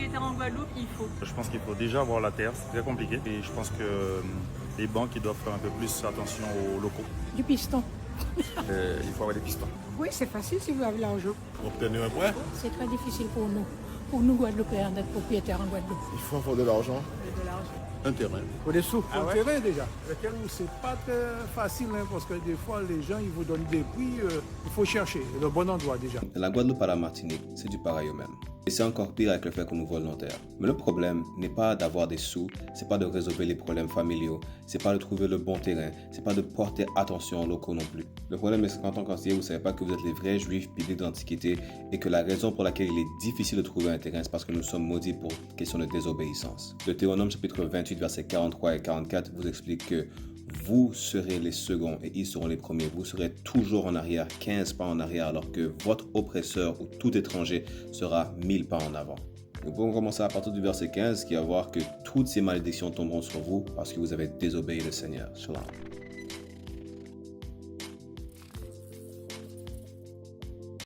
propriétaire en Guadeloupe, il faut. Je pense qu'il faut déjà avoir la terre, c'est très compliqué. Et je pense que les banques ils doivent faire un peu plus attention aux locaux. Du piston. Il faut avoir des pistons. Oui, c'est facile si vous avez l'argent. Pour obtenir un prêt, C'est très difficile pour nous Guadeloupéens, d'être propriétaires en Guadeloupe. il faut avoir de l'argent, De l'argent. un terrain. Pour des sous, pour le terrain déjà. Lequel c'est pas très facile hein, parce que des fois les gens ils vous donnent des prix, il faut chercher le bon endroit déjà. La Guadeloupe à la Martinique, c'est du pareil au même. Et c'est encore pire avec le fait qu'on nous vole nos terres. Mais le problème n'est pas d'avoir des sous, c'est pas de résoudre les problèmes familiaux, c'est pas de trouver le bon terrain, c'est pas de porter attention aux locaux non plus. Le problème est qu'en tant qu'ancien, vous savez pas que vous êtes les vrais juifs bibliques d'Antiquité et que la raison pour laquelle il est difficile de trouver un terrain, c'est parce que nous sommes maudits pour question de désobéissance. Le Deutéronome chapitre 28, versets 43 et 44 vous explique que vous serez les seconds et ils seront les premiers. Vous serez toujours en arrière, 15 pas en arrière, alors que votre oppresseur ou tout étranger sera 1000 pas en avant. Nous pouvons commencer à partir du verset 15 qui va voir que toutes ces malédictions tomberont sur vous parce que vous avez désobéi le Seigneur. Shalom.